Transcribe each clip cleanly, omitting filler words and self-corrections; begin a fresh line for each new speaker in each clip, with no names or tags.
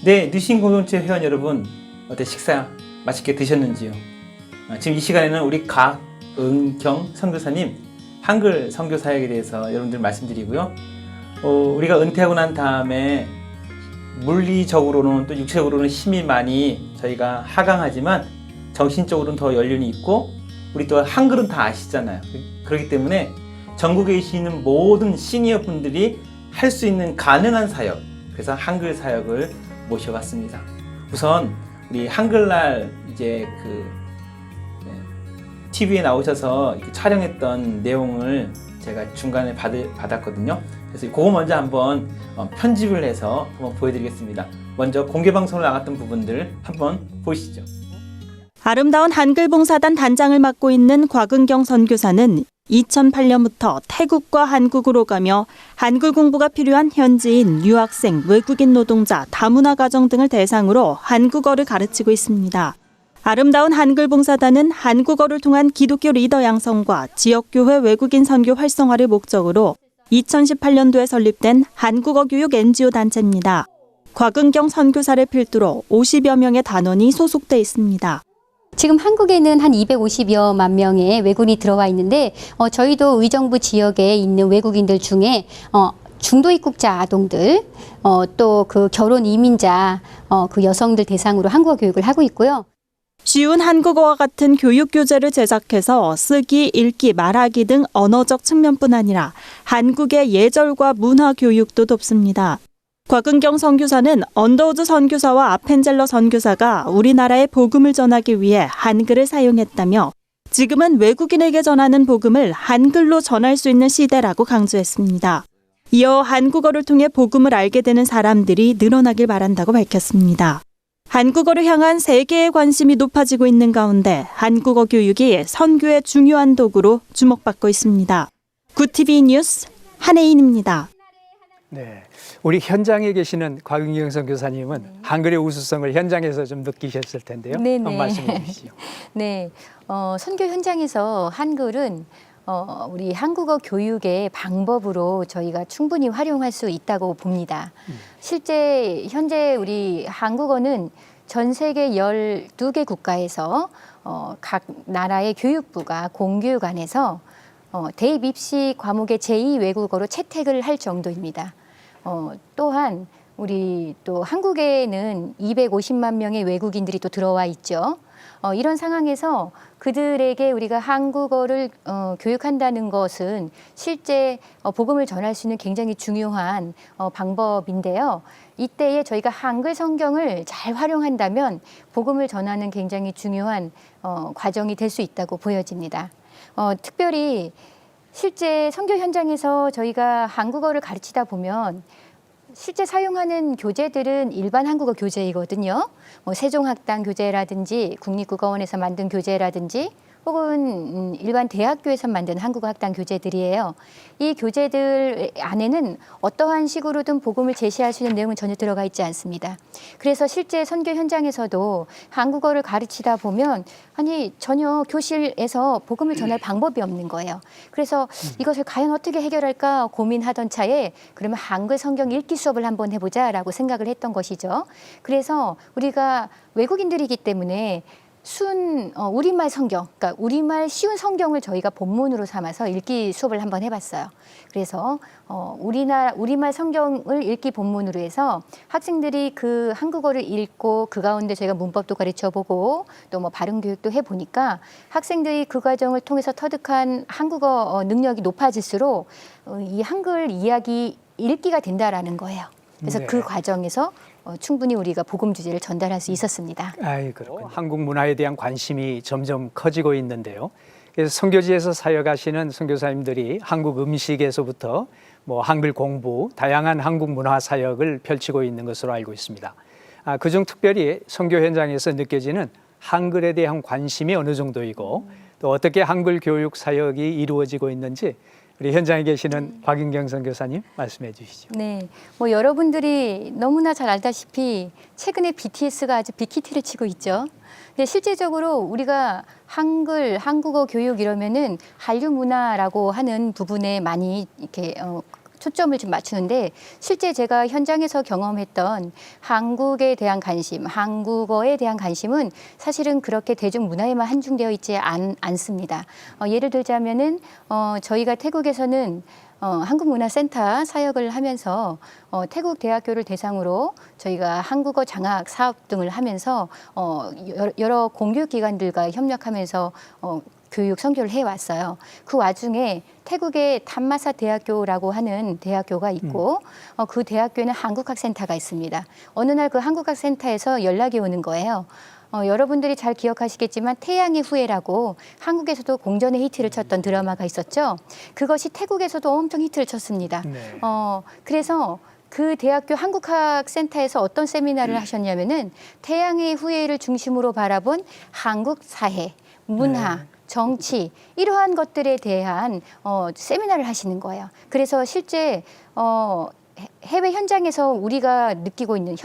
네, 뉴신 공동체 회원 여러분, 어때 식사 맛있게 드셨는지요? 지금 이 시간에는 우리 가은경 선교사님 한글 선교 사역에 대해서 여러분들 말씀드리고요. 우리가 은퇴하고 난 다음에 물리적으로는 또 육체적으로는 힘이 많이 저희가 하강하지만 정신적으로는 더 연륜이 있고 우리 또 한글은 다 아시잖아요. 그렇기 때문에 전국에 계시는 모든 시니어 분들이 할 수 있는 가능한 사역, 그래서 한글 사역을 모셔봤습니다. 우선 우리 한글날 이제 TV에 나오셔서 촬영했던 내용을 제가 중간에 받았거든요. 그래서 그거 먼저 한번 편집을 해서 한번 보여드리겠습니다. 먼저 공개 방송을 나갔던 부분들 한번 보시죠.
아름다운 한글봉사단 단장을 맡고 있는 곽은경 선교사는 2008년부터 태국과 한국으로 가며 한글 공부가 필요한 현지인, 유학생, 외국인 노동자, 다문화 가정 등을 대상으로 한국어를 가르치고 있습니다. 아름다운 한글봉사단은 한국어를 통한 기독교 리더 양성과 지역교회 외국인 선교 활성화를 목적으로 2018년도에 설립된 한국어 교육 NGO 단체입니다. 곽은경 선교사를 필두로 50여 명의 단원이 소속돼 있습니다.
지금 한국에는 한 250여만 명의 외국인이 들어와 있는데 저희도 의정부 지역에 있는 외국인들 중에 중도 입국자 아동들 또 그 결혼 이민자 그 여성들 대상으로 한국어 교육을 하고 있고요.
쉬운 한국어와 같은 교육 교재를 제작해서 쓰기, 읽기, 말하기 등 언어적 측면뿐 아니라 한국의 예절과 문화 교육도 돕습니다. 곽은경 선교사는 언더우드 선교사와 아펜젤러 선교사가 우리나라에 복음을 전하기 위해 한글을 사용했다며 지금은 외국인에게 전하는 복음을 한글로 전할 수 있는 시대라고 강조했습니다. 이어 한국어를 통해 복음을 알게 되는 사람들이 늘어나길 바란다고 밝혔습니다. 한국어를 향한 세계의 관심이 높아지고 있는 가운데 한국어 교육이 선교의 중요한 도구로 주목받고 있습니다. 굿TV 뉴스 한혜인입니다.
네, 우리 현장에 계시는 곽은경 선교사님은 한글의 우수성을 현장에서 좀 느끼셨을 텐데요.
네네.
한번 말씀해 주시죠.
네, 선교 현장에서 한글은 우리 한국어 교육의 방법으로 저희가 충분히 활용할 수 있다고 봅니다. 실제 현재 우리 한국어는 전 세계 12개 국가에서 각 나라의 교육부가 공교육 안에서 대입 입시 과목의 제2 외국어로 채택을 할 정도입니다. 또한 우리 또 한국에는 250만 명의 외국인들이 또 들어와 있죠. 이런 상황에서 그들에게 우리가 한국어를 교육한다는 것은 실제 복음을 전할 수 있는 굉장히 중요한 방법인데요. 이때에 저희가 한글 성경을 잘 활용한다면 복음을 전하는 굉장히 중요한 과정이 될 수 있다고 보여집니다. 특별히 실제 선교 현장에서 저희가 한국어를 가르치다 보면 실제 사용하는 교재들은 일반 한국어 교재이거든요. 세종학당 교재라든지 국립국어원에서 만든 교재라든지 혹은 일반 대학교에서 만든 한국어 학당 교재들이에요. 이 교재들 안에는 어떠한 식으로든 복음을 제시할 수 있는 내용은 전혀 들어가 있지 않습니다. 그래서 실제 선교 현장에서도 한국어를 가르치다 보면 전혀 교실에서 복음을 전할 방법이 없는 거예요. 그래서 이것을 과연 어떻게 해결할까 고민하던 차에 그러면 한글 성경 읽기 수업을 한번 해보자라고 생각을 했던 것이죠. 그래서 우리가 외국인들이기 때문에 우리말 성경, 그러니까 우리말 쉬운 성경을 저희가 본문으로 삼아서 읽기 수업을 한번 해봤어요. 그래서 우리말 성경을 읽기 본문으로 해서 학생들이 그 한국어를 읽고 그 가운데 저희가 문법도 가르쳐보고 또 발음 교육도 해보니까 학생들이 그 과정을 통해서 터득한 한국어 능력이 높아질수록 이 한글 이야기 읽기가 된다라는 거예요. 그래서
네.
그 과정에서 충분히 우리가 복음 주제를 전달할 수 있었습니다.
그렇군요. 한국 문화에 대한 관심이 점점 커지고 있는데요. 그래서 선교지에서 사역하시는 선교사님들이 한국 음식에서부터 한글 공부, 다양한 한국 문화 사역을 펼치고 있는 것으로 알고 있습니다. 그중 특별히 선교 현장에서 느껴지는 한글에 대한 관심이 어느 정도이고 또 어떻게 한글 교육 사역이 이루어지고 있는지 우리 현장에 계시는 곽은경 선교사님 말씀해 주시죠.
네, 여러분들이 너무나 잘 알다시피 최근에 BTS가 아주 빅히트를 치고 있죠. 근데 실제적으로 우리가 한국어 교육 이러면은 한류 문화라고 하는 부분에 많이 이렇게 초점을 좀 맞추는데 실제 제가 현장에서 경험했던 한국에 대한 관심, 한국어에 대한 관심은 사실은 그렇게 대중문화에만 한중되어 있지 않습니다. 예를 들자면은 저희가 태국에서는 한국문화센터 사역을 하면서 태국 대학교를 대상으로 저희가 한국어 장학 사업 등을 하면서 여러 공교기관들과 협력하면서 교육 선교를 해왔어요. 그 와중에 태국의 탐마사 대학교라고 하는 대학교가 있고 그 대학교에는 한국학센터가 있습니다. 어느 날 그 한국학센터에서 연락이 오는 거예요. 여러분들이 잘 기억하시겠지만 태양의 후예라고 한국에서도 공전의 히트를 쳤던 드라마가 있었죠. 그것이 태국에서도 엄청 히트를 쳤습니다.
네.
그래서 그 대학교 한국학센터에서 어떤 세미나를 하셨냐면은 태양의 후예를 중심으로 바라본 한국 사회, 문화,
네.
정치 이러한 것들에 대한 세미나를 하시는 거예요. 그래서 실제 해외 현장에서 우리가 느끼고 있는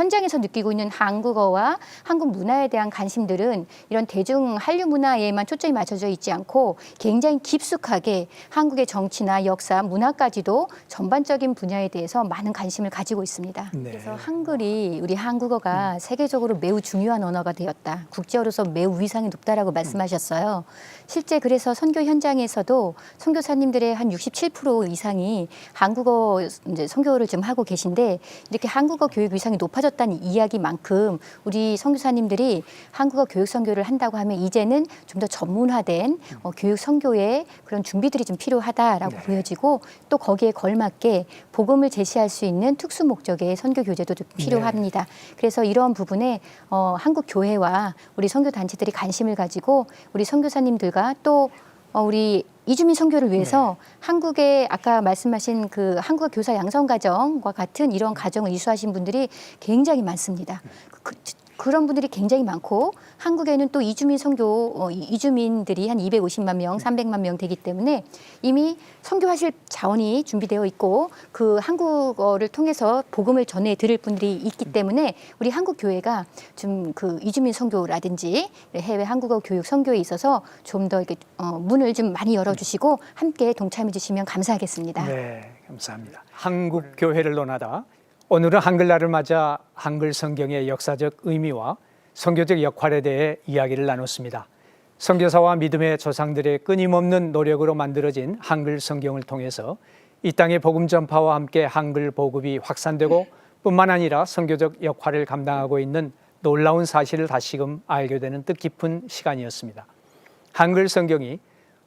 한국어와 한국 문화에 대한 관심들은 이런 대중 한류 문화에만 초점이 맞춰져 있지 않고 굉장히 깊숙하게 한국의 정치나 역사, 문화까지도 전반적인 분야에 대해서 많은 관심을 가지고 있습니다.
네.
그래서 한글이 우리 한국어가 세계적으로 매우 중요한 언어가 되었다. 국제어로서 매우 위상이 높다라고 말씀하셨어요. 실제 그래서 선교 현장에서도 선교사님들의 한 67% 이상이 한국어 이제 선교를 좀 하고 계신데 이렇게 한국어 교육 위상이 높아졌다는 이야기만큼 우리 선교사님들이 한국어 교육 선교를 한다고 하면 이제는 좀 더 전문화된 교육 선교의 그런 준비들이 좀 필요하다라고
네.
보여지고 또 거기에 걸맞게 복음을 제시할 수 있는 특수 목적의 선교 교재도 좀 필요합니다. 그래서 이런 부분에 한국 교회와 우리 선교 단체들이 관심을 가지고 우리 선교사님들과 또 우리 이주민 선교를 위해서 한국의 아까 말씀하신 그 한국어 교사 양성 과정과 같은 이런 과정을 이수하신 분들이 굉장히 많습니다. 그런 분들이 굉장히 많고 한국에는 또 이주민 선교 이주민들이 한 250만 명, 300만 명 되기 때문에 이미 선교하실 자원이 준비되어 있고 그 한국어를 통해서 복음을 전해 드릴 분들이 있기 때문에 우리 한국 교회가 좀 그 이주민 선교라든지 해외 한국어 교육 선교에 있어서 좀 더 이렇게 문을 좀 많이 열어주시고 함께 동참해 주시면 감사하겠습니다.
네, 감사합니다. 한국 교회를 논하다. 오늘은 한글날을 맞아 한글 성경의 역사적 의미와 선교적 역할에 대해 이야기를 나눴습니다. 선교사와 믿음의 조상들의 끊임없는 노력으로 만들어진 한글 성경을 통해서 이 땅의 복음 전파와 함께 한글 보급이 확산되고 뿐만 아니라 선교적 역할을 감당하고 있는 놀라운 사실을 다시금 알게 되는 뜻깊은 시간이었습니다. 한글 성경이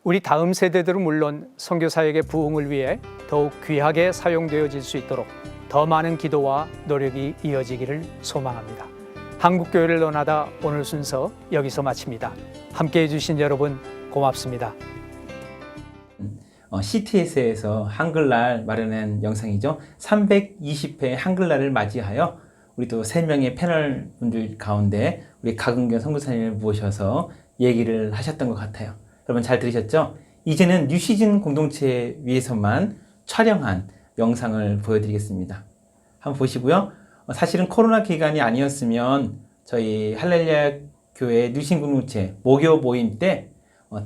우리 다음 세대들은 물론 선교사역의 부흥을 위해 더욱 귀하게 사용되어질 수 있도록 더 많은 기도와 노력이 이어지기를 소망합니다. 한국교회를 논하다 오늘 순서 여기서 마칩니다. 함께해 주신 여러분 고맙습니다.
CTS에서 한글날 마련한 영상이죠. 320회 한글날을 맞이하여 우리 또 3명의 패널 분들 가운데 우리 각은경 선교사님을 모셔서 얘기를 하셨던 것 같아요. 여러분 잘 들으셨죠? 이제는 뉴시즌 공동체 위해서만 촬영한 영상을 보여드리겠습니다. 한번 보시고요. 사실은 코로나 기간이 아니었으면 저희 할렐루야 교회 뉴시즌 공동체 목요 모임 때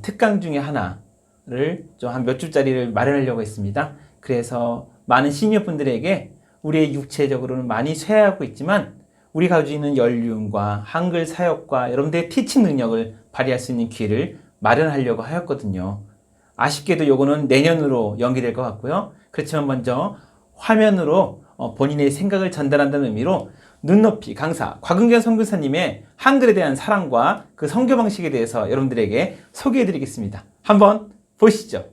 특강 중에 하나를 좀 한 몇 주짜리를 마련하려고 했습니다. 그래서 많은 시니어 분들에게 우리의 육체적으로는 많이 쇠하고 있지만 우리가 가지고 있는 연륜과 한글 사역과 여러분들의 티칭 능력을 발휘할 수 있는 기회를 마련하려고 하였거든요. 아쉽게도 요거는 내년으로 연기될 것 같고요. 그렇지만 먼저 화면으로 본인의 생각을 전달한다는 의미로 눈높이 강사 곽은경 선교사님의 한글에 대한 사랑과 그 선교 방식에 대해서 여러분들에게 소개해 드리겠습니다. 한번 보시죠.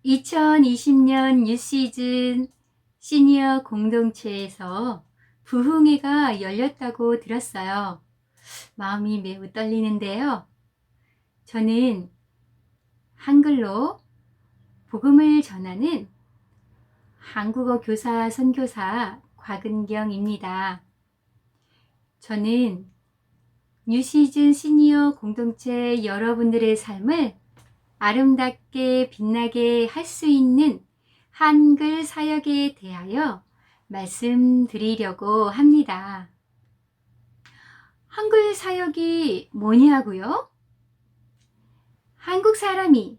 2020년 뉴시즌 시니어 공동체에서 부흥회가 열렸다고 들었어요. 마음이 매우 떨리는데요. 저는 한글로 복음을 전하는 한국어 교사 선교사 곽은경입니다. 저는 뉴시즌 시니어 공동체 여러분들의 삶을 아름답게 빛나게 할 수 있는 한글 사역에 대하여 말씀드리려고 합니다. 한글 사역이 뭐냐고요? 한국 사람이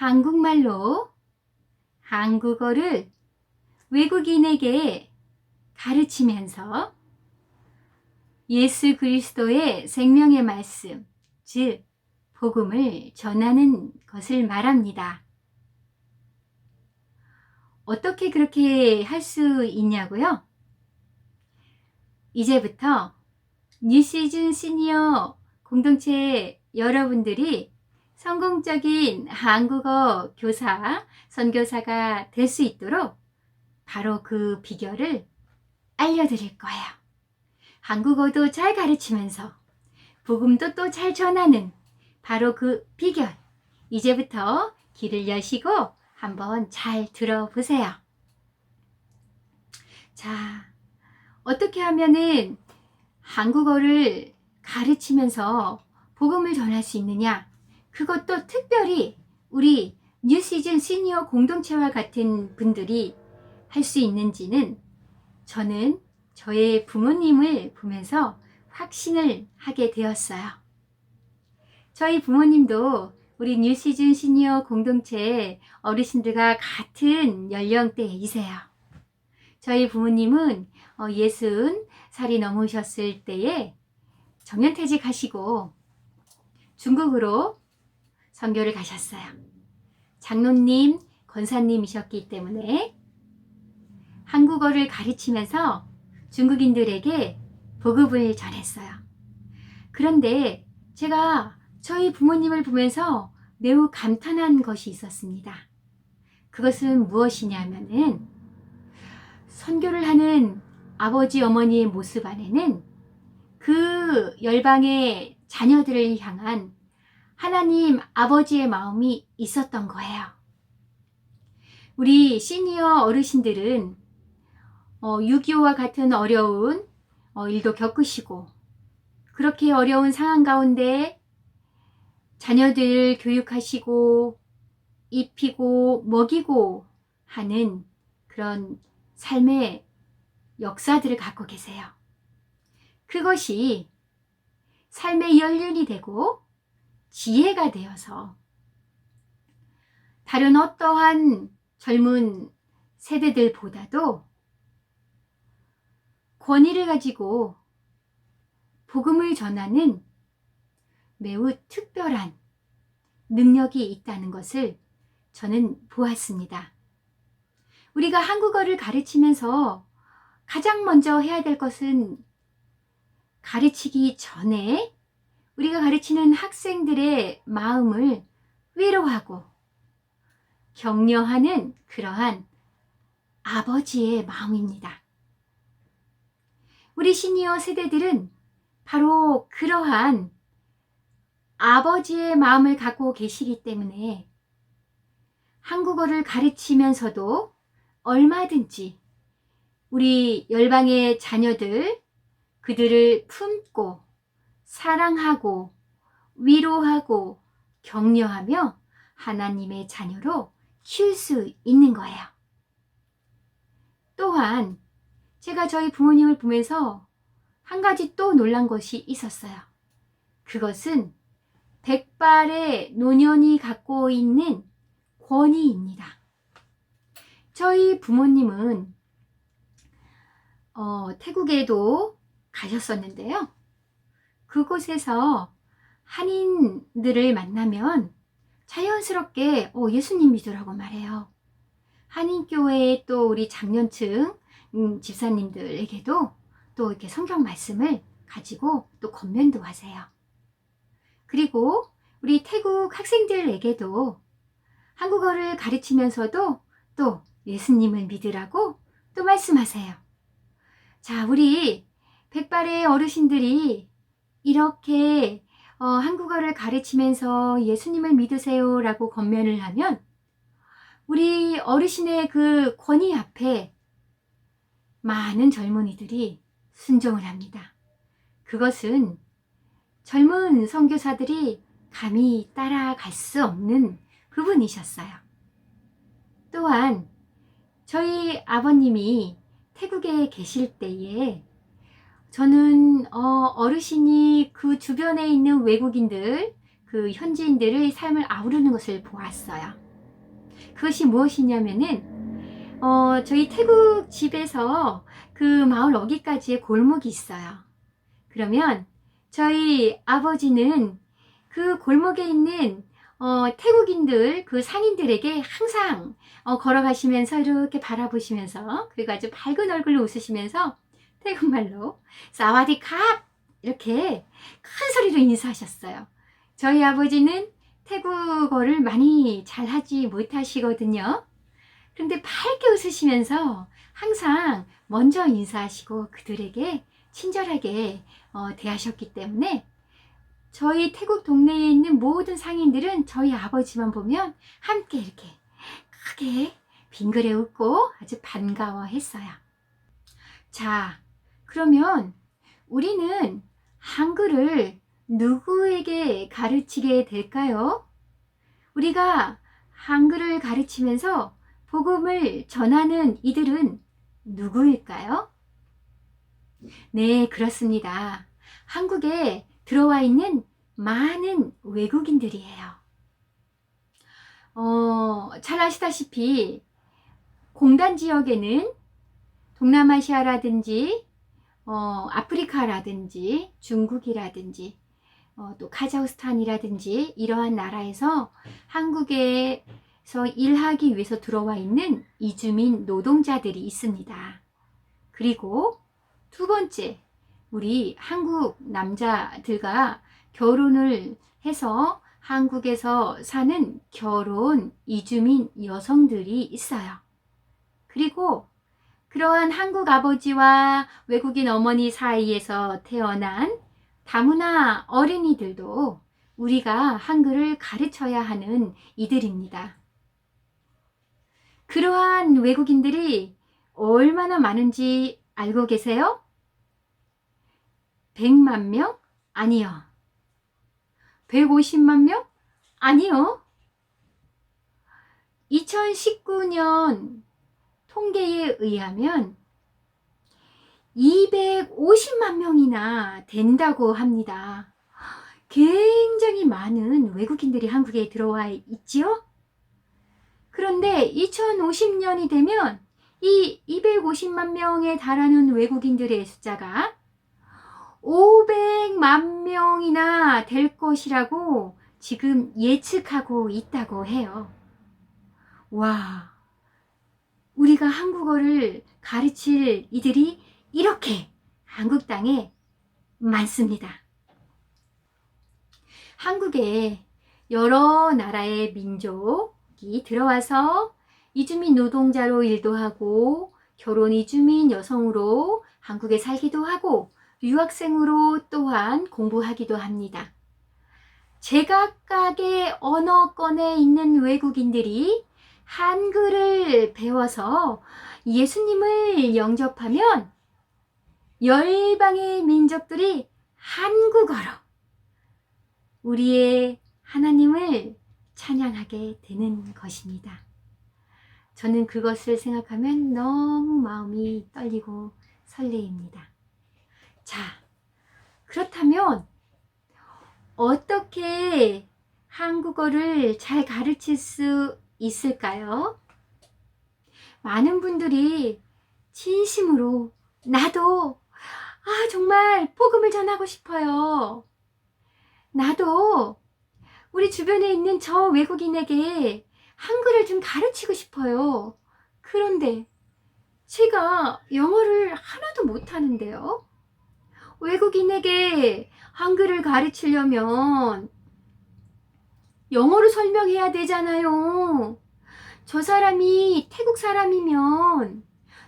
한국말로 한국어를 외국인에게 가르치면서 예수 그리스도의 생명의 말씀, 즉 복음을 전하는 것을 말합니다. 어떻게 그렇게 할 수 있냐고요? 이제부터 뉴시즌 시니어 공동체 여러분들이 성공적인 한국어 교사, 선교사가 될 수 있도록 바로 그 비결을 알려드릴 거예요. 한국어도 잘 가르치면서 복음도 또 잘 전하는 바로 그 비결. 이제부터 귀를 여시고 한번 잘 들어보세요. 자, 어떻게 하면은 한국어를 가르치면서 복음을 전할 수 있느냐? 그것도 특별히 우리 뉴시즌 시니어 공동체와 같은 분들이 할 수 있는지는 저는 저의 부모님을 보면서 확신을 하게 되었어요. 저희 부모님도 우리 뉴시즌 시니어 공동체 어르신들과 같은 연령대이세요. 저희 부모님은 60살이 넘으셨을 때에 정년퇴직하시고 중국으로 선교를 가셨어요. 장로님, 권사님이셨기 때문에 한국어를 가르치면서 중국인들에게 복음을 전했어요. 그런데 제가 저희 부모님을 보면서 매우 감탄한 것이 있었습니다. 그것은 무엇이냐면은 선교를 하는 아버지 어머니의 모습 안에는 그 열방의 자녀들을 향한 하나님 아버지의 마음이 있었던 거예요. 우리 시니어 어르신들은 6.25와 같은 어려운 일도 겪으시고 그렇게 어려운 상황 가운데 자녀들 교육하시고 입히고 먹이고 하는 그런 삶의 역사들을 갖고 계세요. 그것이 삶의 연륜이 되고 지혜가 되어서 다른 어떠한 젊은 세대들보다도 권위를 가지고 복음을 전하는 매우 특별한 능력이 있다는 것을 저는 보았습니다. 우리가 한국어를 가르치면서 가장 먼저 해야 될 것은 가르치기 전에 우리가 가르치는 학생들의 마음을 위로하고 격려하는 그러한 아버지의 마음입니다. 우리 시니어 세대들은 바로 그러한 아버지의 마음을 갖고 계시기 때문에 한국어를 가르치면서도 얼마든지 우리 열방의 자녀들, 그들을 품고 사랑하고 위로하고 격려하며 하나님의 자녀로 키울 수 있는 거예요. 또한 제가 저희 부모님을 보면서 한 가지 또 놀란 것이 있었어요. 그것은 백발의 노년이 갖고 있는 권위입니다. 저희 부모님은 태국에도 가셨었는데요. 그곳에서 한인들을 만나면 자연스럽게 예수님 믿으라고 말해요. 한인교회의 또 우리 장년층 집사님들에게도 또 이렇게 성경 말씀을 가지고 또 권면도 하세요. 그리고 우리 태국 학생들에게도 한국어를 가르치면서도 또 예수님을 믿으라고 또 말씀하세요. 자, 우리 백발의 어르신들이 이렇게 한국어를 가르치면서 예수님을 믿으세요 라고 권면을 하면 우리 어르신의 그 권위 앞에 많은 젊은이들이 순종을 합니다. 그것은 젊은 선교사들이 감히 따라갈 수 없는 부분이셨어요. 또한 저희 아버님이 태국에 계실 때에 저는 어르신이 그 주변에 있는 외국인들, 그 현지인들의 삶을 아우르는 것을 보았어요. 그것이 무엇이냐면은 저희 태국 집에서 그 마을 어귀까지의 골목이 있어요. 그러면 저희 아버지는 그 골목에 있는 태국인들, 그 상인들에게 항상 걸어가시면서 이렇게 바라보시면서, 그리고 아주 밝은 얼굴로 웃으시면서 태국말로 사와디캅 이렇게 큰 소리로 인사하셨어요. 저희 아버지는 태국어를 많이 잘하지 못하시거든요. 그런데 밝게 웃으시면서 항상 먼저 인사하시고 그들에게 친절하게 대하셨기 때문에 저희 태국 동네에 있는 모든 상인들은 저희 아버지만 보면 함께 이렇게 크게 빙그레 웃고 아주 반가워했어요. 자, 그러면 우리는 한글을 누구에게 가르치게 될까요? 우리가 한글을 가르치면서 복음을 전하는 이들은 누구일까요? 네, 그렇습니다. 한국에 들어와 있는 많은 외국인들이에요. 잘 아시다시피 공단 지역에는 동남아시아라든지 아프리카라든지 중국이라든지 또 카자흐스탄이라든지 이러한 나라에서 한국에서 일하기 위해서 들어와 있는 이주민 노동자들이 있습니다. 그리고 두 번째, 우리 한국 남자들과 결혼을 해서 한국에서 사는 결혼 이주민 여성들이 있어요. 그리고 그러한 한국 아버지와 외국인 어머니 사이에서 태어난 다문화 어린이들도 우리가 한글을 가르쳐야 하는 이들입니다. 그러한 외국인들이 얼마나 많은지 알고 계세요? 100만 명? 아니요. 150만 명? 아니요. 2019년 통계에 의하면 250만 명이나 된다고 합니다. 굉장히 많은 외국인들이 한국에 들어와 있지요? 그런데 2050년이 되면 이 250만 명에 달하는 외국인들의 숫자가 500만 명이나 될 것이라고 지금 예측하고 있다고 해요. 와, 우리가 한국어를 가르칠 이들이 이렇게 한국 땅에 많습니다. 한국에 여러 나라의 민족이 들어와서 이주민 노동자로 일도 하고 결혼 이주민 여성으로 한국에 살기도 하고 유학생으로 또한 공부하기도 합니다. 제각각의 언어권에 있는 외국인들이 한글을 배워서 예수님을 영접하면 열방의 민족들이 한국어로 우리의 하나님을 찬양하게 되는 것입니다. 저는 그것을 생각하면 너무 마음이 떨리고 설레입니다. 자, 그렇다면 어떻게 한국어를 잘 가르칠 수 있을까요? 많은 분들이 진심으로 나도 정말 복음을 전하고 싶어요. 나도 우리 주변에 있는 저 외국인에게 한글을 좀 가르치고 싶어요. 그런데 제가 영어를 하나도 못하는데요. 외국인에게 한글을 가르치려면 영어로 설명해야 되잖아요. 저 사람이 태국 사람이면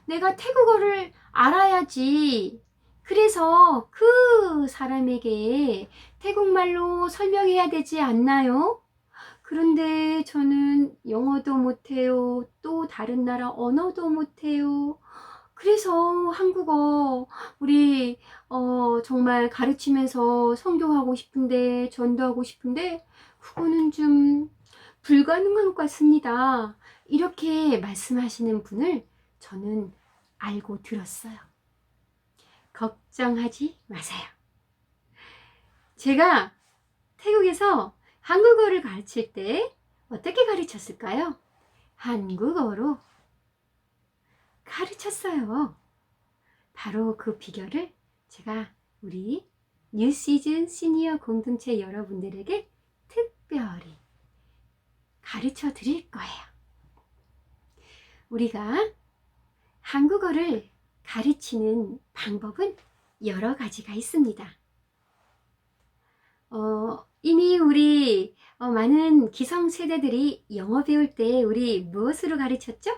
내가 태국어를 알아야지. 그래서 그 사람에게 태국말로 설명해야 되지 않나요? 그런데 저는 영어도 못해요. 또 다른 나라 언어도 못해요. 그래서 한국어 우리 정말 가르치면서 선교하고 싶은데 전도하고 싶은데 그거는 좀 불가능한 것 같습니다. 이렇게 말씀하시는 분을 저는 알고 들었어요. 걱정하지 마세요. 제가 태국에서 한국어를 가르칠 때 어떻게 가르쳤을까요? 한국어로 가르쳤어요. 바로 그 비결을 제가 우리 뉴시즌 시니어 공동체 여러분들에게 특별히 가르쳐 드릴 거예요. 우리가 한국어를 가르치는 방법은 여러 가지가 있습니다. 이미 우리 많은 기성세대들이 영어 배울 때 우리 무엇으로 가르쳤죠?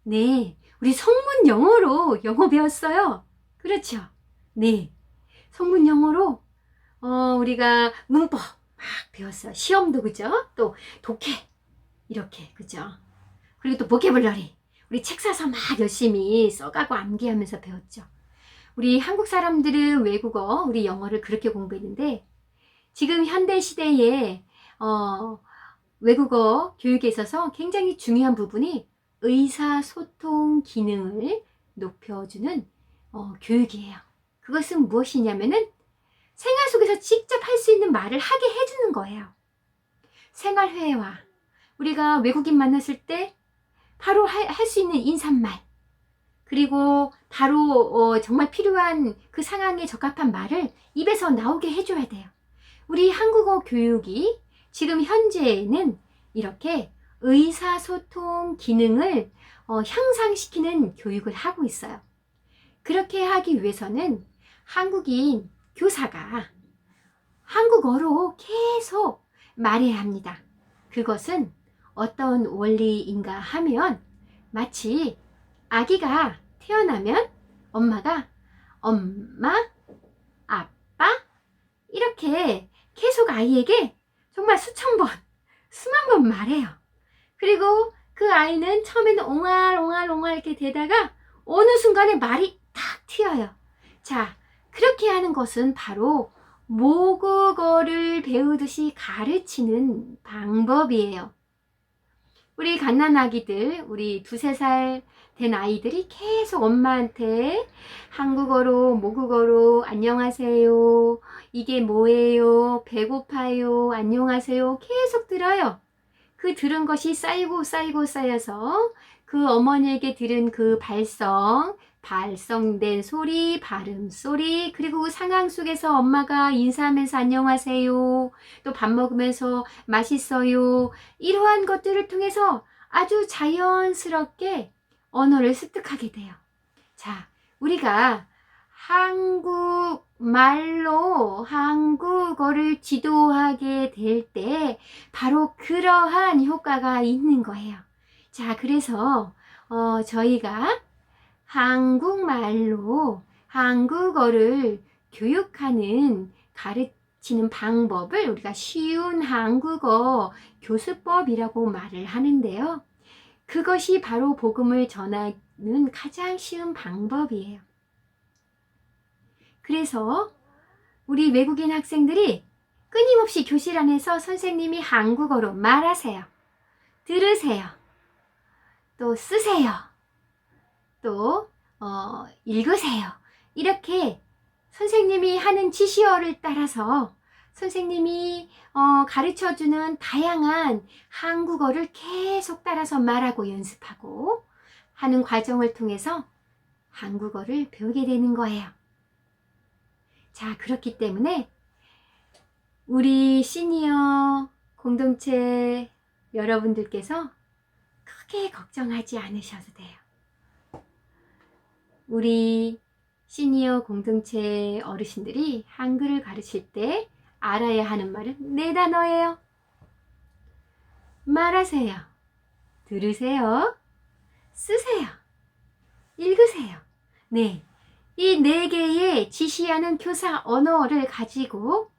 네, 우리 성문 영어로 영어 배웠어요. 그렇죠? 네, 성문 영어로 우리가 문법 막 배웠어요. 시험도 그죠? 또 독해 이렇게 그죠? 그리고 또 보캐블러리 우리 책 사서 막 열심히 써가고 암기하면서 배웠죠. 우리 한국 사람들은 외국어, 우리 영어를 그렇게 공부했는데 지금 현대 시대에 외국어 교육에 있어서 굉장히 중요한 부분이 의사소통 기능을 높여주는 교육이에요. 그것은 무엇이냐면은 생활 속에서 직접 할 수 있는 말을 하게 해주는 거예요. 생활회화, 우리가 외국인 만났을 때 바로 할 수 있는 인사말, 그리고 바로 정말 필요한 그 상황에 적합한 말을 입에서 나오게 해줘야 돼요. 우리 한국어 교육이 지금 현재는 이렇게 의사소통 기능을 향상시키는 교육을 하고 있어요. 그렇게 하기 위해서는 한국인 교사가 한국어로 계속 말해야 합니다. 그것은 어떤 원리인가 하면 마치 아기가 태어나면 엄마가 엄마, 아빠 이렇게 계속 아이에게 정말 수천 번, 수만 번 말해요. 그리고 그 아이는 처음에는 옹알옹알 이렇게 되다가 어느 순간에 말이 탁 튀어요. 자, 그렇게 하는 것은 바로 모국어를 배우듯이 가르치는 방법이에요. 우리 갓난아기들, 우리 2~3살 된 아이들이 계속 엄마한테 한국어로, 모국어로 안녕하세요, 이게 뭐예요, 배고파요, 안녕하세요 계속 들어요. 그 들은 것이 쌓여서 그 어머니에게 들은 그 발성된 소리, 발음 소리, 그리고 그 상황 속에서 엄마가 인사하면서 안녕하세요, 또 밥 먹으면서 맛있어요, 이러한 것들을 통해서 아주 자연스럽게 언어를 습득하게 돼요. 자, 우리가 한국말로 한국어를 지도하게 될 때 바로 그러한 효과가 있는 거예요. 자, 그래서 저희가 한국말로 한국어를 교육하는 가르치는 방법을 우리가 쉬운 한국어 교수법이라고 말을 하는데요. 그것이 바로 복음을 전하는 가장 쉬운 방법이에요. 그래서 우리 외국인 학생들이 끊임없이 교실 안에서 선생님이 한국어로 말하세요. 들으세요. 또 쓰세요. 또 읽으세요. 이렇게 선생님이 하는 지시어를 따라서 선생님이 가르쳐주는 다양한 한국어를 계속 따라서 말하고 연습하고 하는 과정을 통해서 한국어를 배우게 되는 거예요. 자, 그렇기 때문에 우리 시니어 공동체 여러분들께서 크게 걱정하지 않으셔도 돼요. 우리 시니어 공동체 어르신들이 한글을 가르칠 때 알아야 하는 말은 4단어예요. 말하세요. 들으세요. 쓰세요. 읽으세요. 네, 이 4개의 지시하는 교사 언어를 가지고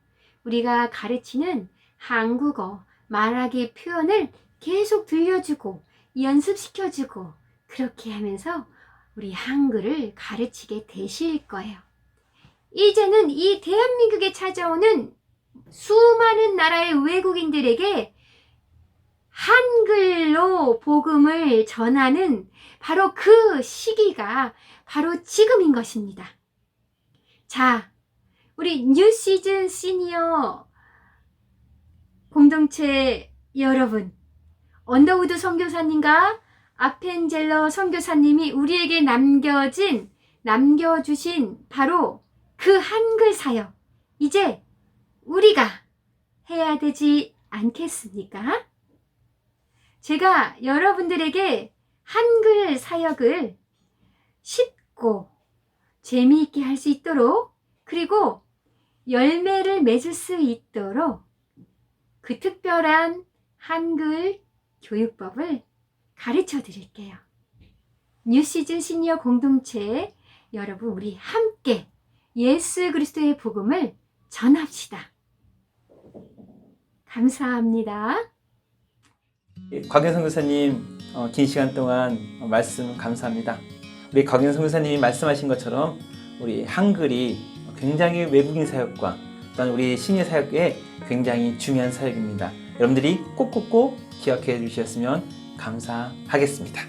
우리가 가르치는 한국어 말하기 표현을 계속 들려주고 연습시켜주고 그렇게 하면서 우리 한글을 가르치게 되실 거예요. 이제는 이 대한민국에 찾아오는 수많은 나라의 외국인들에게 한글로 복음을 전하는 바로 그 시기가 바로 지금인 것입니다. 자, 우리 뉴시즌 시니어 공동체 여러분, 언더우드 선교사님과 아펜젤러 선교사님이 우리에게 남겨주신 바로 그 한글 사역, 이제 우리가 해야 되지 않겠습니까? 제가 여러분들에게 한글 사역을 쉽고 재미있게 할 수 있도록, 그리고 열매를 맺을 수 있도록 그 특별한 한글 교육법을 가르쳐 드릴게요. 뉴시즌 시니어 공동체 여러분, 우리 함께 예수 그리스도의 복음을 전합시다. 감사합니다.
곽영 선교사님, 긴 시간 동안 말씀 감사합니다. 우리 곽영 선교사님이 말씀하신 것처럼 우리 한글이 굉장히 외국인 사역과 또한 우리 시니어 사역에 굉장히 중요한 사역입니다. 여러분들이 꼭꼭꼭 기억해 주셨으면 감사하겠습니다.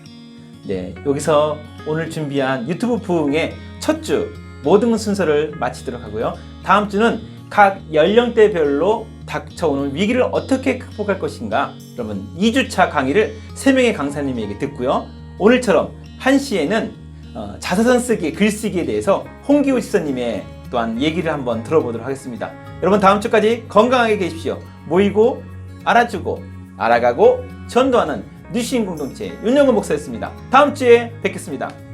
네, 여기서 오늘 준비한 유튜브 부흥의 첫 주 모든 순서를 마치도록 하고요. 다음 주는 각 연령대별로 닥쳐오는 위기를 어떻게 극복할 것인가, 여러분 2주차 강의를 3명의 강사님에게 듣고요. 오늘처럼 1시에는 자서전 쓰기, 글쓰기에 대해서 홍기호 지사님의 또한 얘기를 한번 들어보도록 하겠습니다. 여러분 다음 주까지 건강하게 계십시오. 모이고 알아주고 알아가고 전도하는 뉴시즌 공동체 윤영근 목사였습니다. 다음 주에 뵙겠습니다.